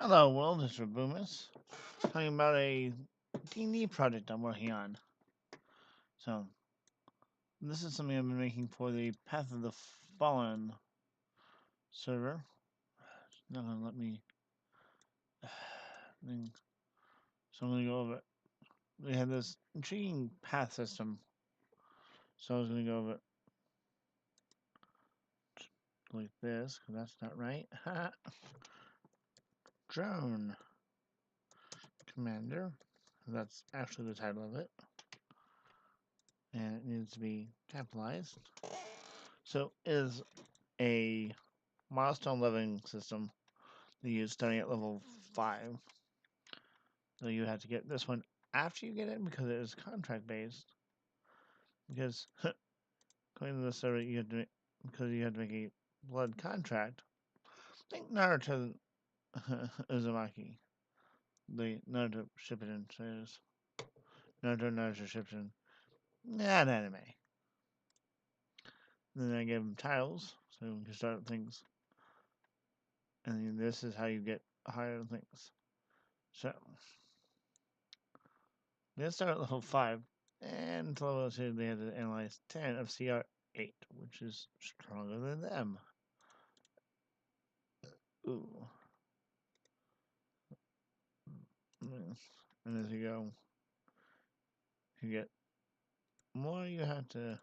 Hello world, it's Reboomus. Talking about a D&D project I'm working on. So, this is something I've been making for the Path of the Fallen server. It's not gonna let me... So I'm gonna go over it. We had this intriguing path system. So I was gonna go over it like this, because that's not right. Drone Commander. That's actually the title of it. And it needs to be capitalized. So it is a milestone leveling system that you use starting at level 5. So you have to get this one after you get it because it is contract based. Because going to the server, you have to make a blood contract. I think Naruto Uzumaki, the Naruto Shippuden says Naruto Shippuden, not anime. Then I gave him tiles, so you can start things. And then this is how you get higher things. So let's start at level 5. And to level 2, they had to analyze 10 of CR8, which is stronger than them. Ooh. And as you go, you get more you have to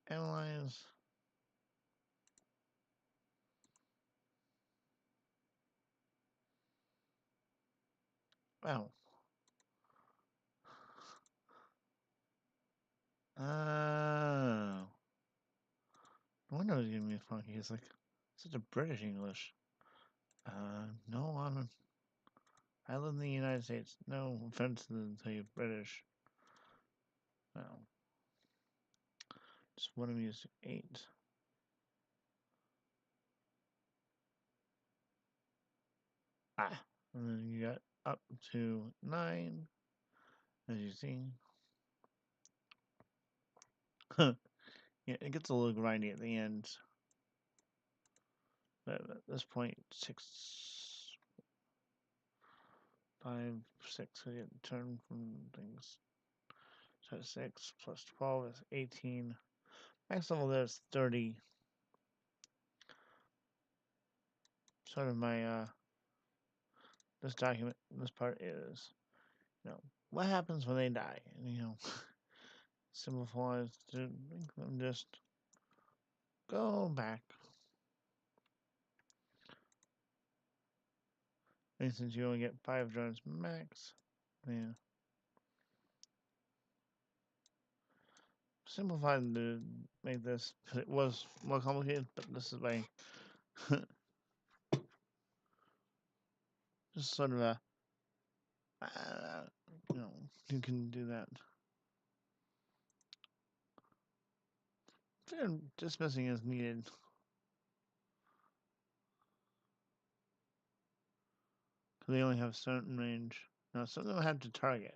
analyze. Wow. Oh. No wonder it was giving me funky. It's like such a British English. No, I live in the United States. No offense to you British. No. Just what I'm used to. 8. Ah. And then you got up to 9. As you see. Yeah, it gets a little grindy at the end. But at this point, 6, 5, 6, I get the turn from things. So 6 plus 12 is 18. Max level there is 30. Sort of my, this document, this part is, what happens when they die? And, simplifies to just go back. And since you only get 5 drones max, yeah. Simplified to make this, because it was more complicated, but this is my, just sort of a, you can do that. Dismissing is needed. Because they only have a certain range. Now, some of them have to target.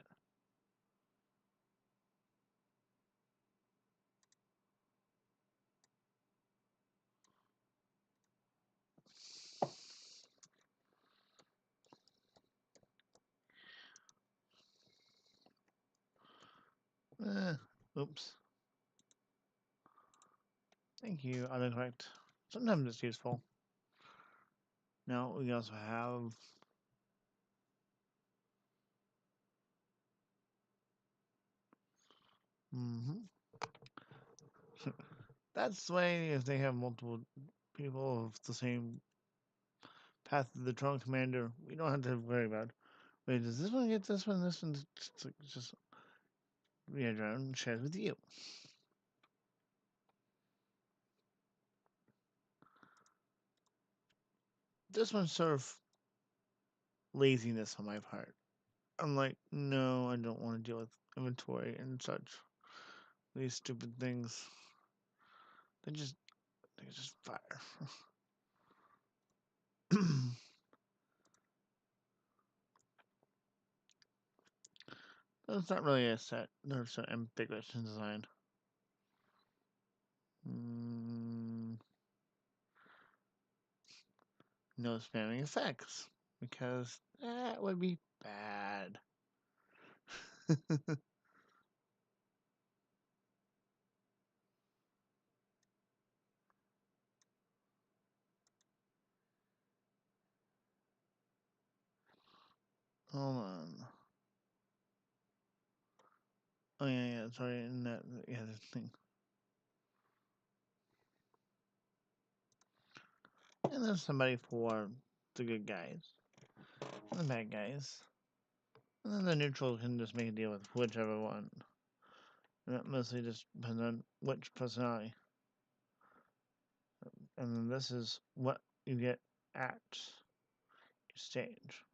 Oops. Thank you, autocorrect. Sometimes it's useful. Now, we also have... That's the way if they have multiple people of the same path of the drone commander, we don't have to worry about, wait, does this one get this one? This one just yeah, drone shares with you. This one's sort of laziness on my part. I'm like, no, I don't want to deal with inventory and such. These stupid things. They just fire. It's not really a set. They're so ambiguous in design. No spamming effects, because that would be bad. Hold on. Oh yeah, sorry, and that yeah, this thing. And there's somebody for the good guys, and the bad guys, and then the neutral can just make a deal with whichever one. And that mostly just depends on which personality. And then this is what you get at stage.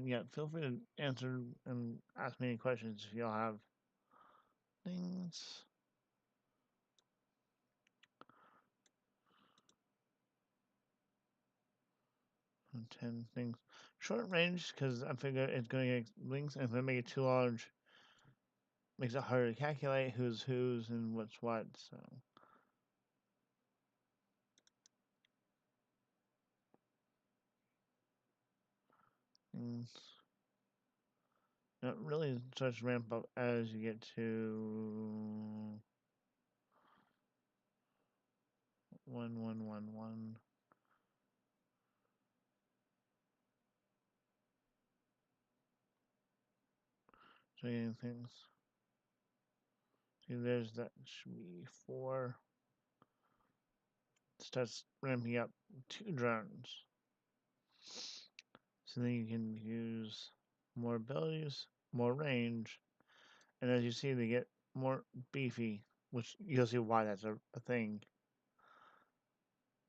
Yeah, feel free to answer and ask me any questions if y'all have things. And 10 things. Short range, because I figure it's going to get links, and if I make it too large, makes it harder to calculate who's and what's what, so. And it really starts to ramp up as you get to 1, 1, 1, 1. So getting things. See, there's that should be 4. It starts ramping up 2 drones. So then you can use more abilities, more range, and as you see, they get more beefy, which you'll see why that's a thing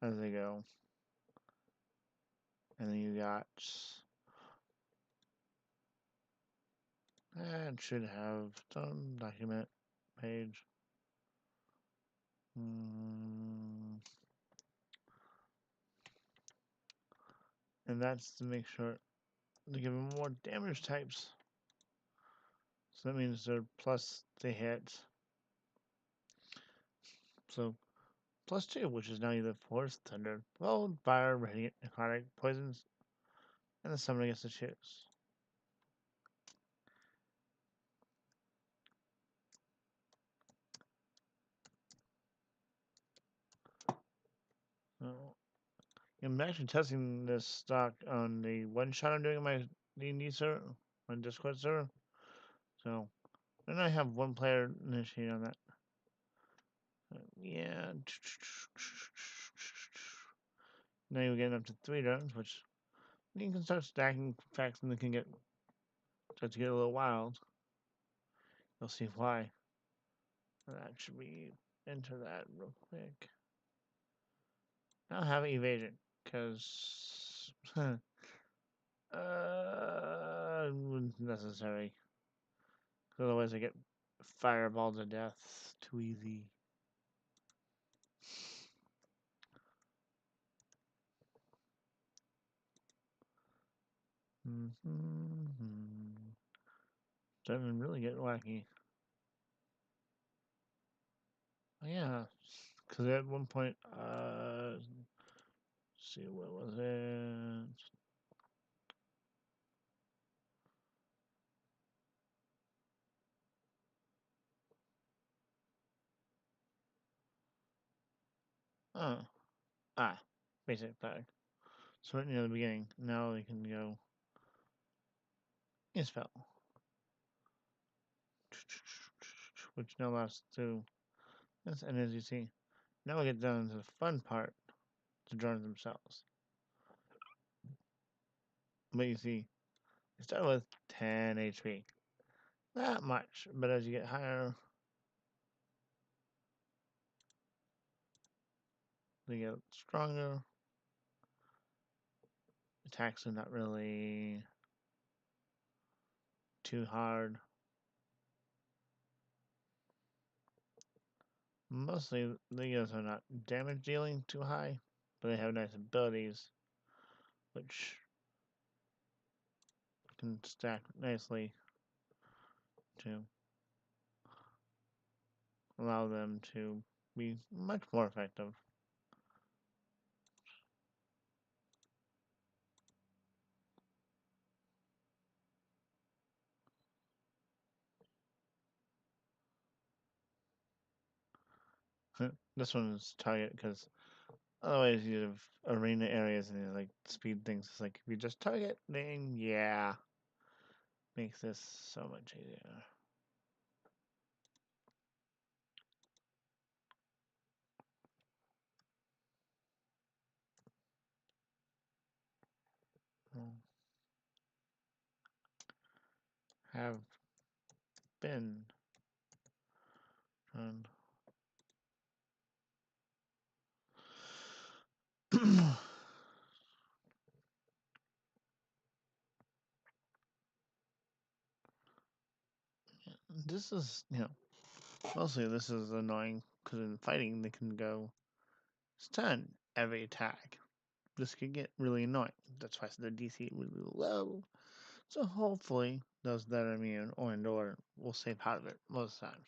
as they go. And then you got that should have some document page. And that's to make sure to give them more damage types. So that means they're plus they hit. So +2, which is now either force, thunder, blow, fire, radiant, necrotic, poisons, and the summoner gets to choose. So I'm actually testing this stock on the one shot I'm doing on my D&D server, my Discord server. So then I have one player initiate on that. Yeah. Now you're getting up to 3 drones, which you can start stacking facts and they can start to get a little wild. You'll see why. That should be enter that real quick. I don't have evasion because necessary. Otherwise, I get fireballed to death too easy. Doesn't really get wacky. Oh, yeah, because at one point, see what was it? Oh, basic attack. So right near the beginning, now they can go spell, which now lasts to this. And as you see, now we get down to the fun part to drown themselves. But you see, they start with 10 HP. Not much, but as you get higher, they get stronger. Attacks are not really too hard. Mostly, the are not damage dealing too high, but they have nice abilities, which can stack nicely to allow them to be much more effective. This one's target because otherwise you have arena areas and like speed things. It's like if you just target, then yeah, makes this so much easier. Hmm. Have been done. This is, mostly this is annoying because in fighting they can go stun every attack. This could get really annoying. That's why the DC really low. So hopefully those that are immune or will stay out of it most times.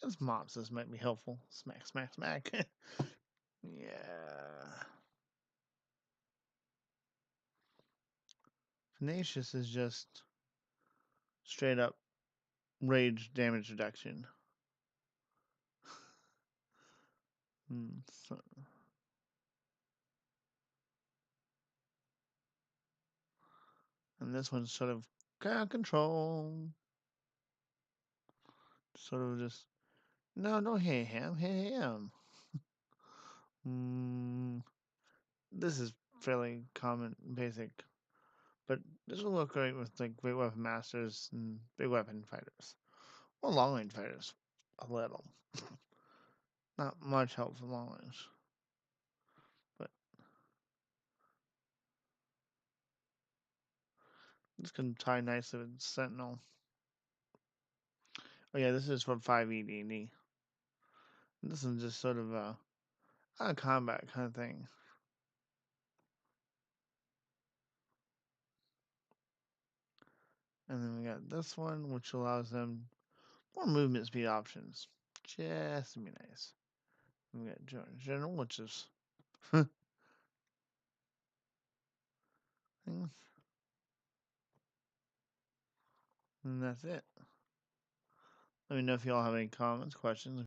As mobs, this might be helpful. Smack, smack, smack. Yeah. Tenacious is just straight up rage damage reduction. So, and this one's sort of crowd control. Sort of just, no, don't hit him, hit him. Mm, this is fairly common, basic. But this will look great with like big weapon masters and big weapon fighters. Well, long range fighters, a little. Not much help for long range, but this can tie nicely with Sentinel. Oh yeah, this is for 5 EDD. This is just sort of a combat kind of thing. And then we got this one, which allows them more movement speed options. Just to be nice. We got General, which is things, and that's it. Let me know if y'all have any comments, questions.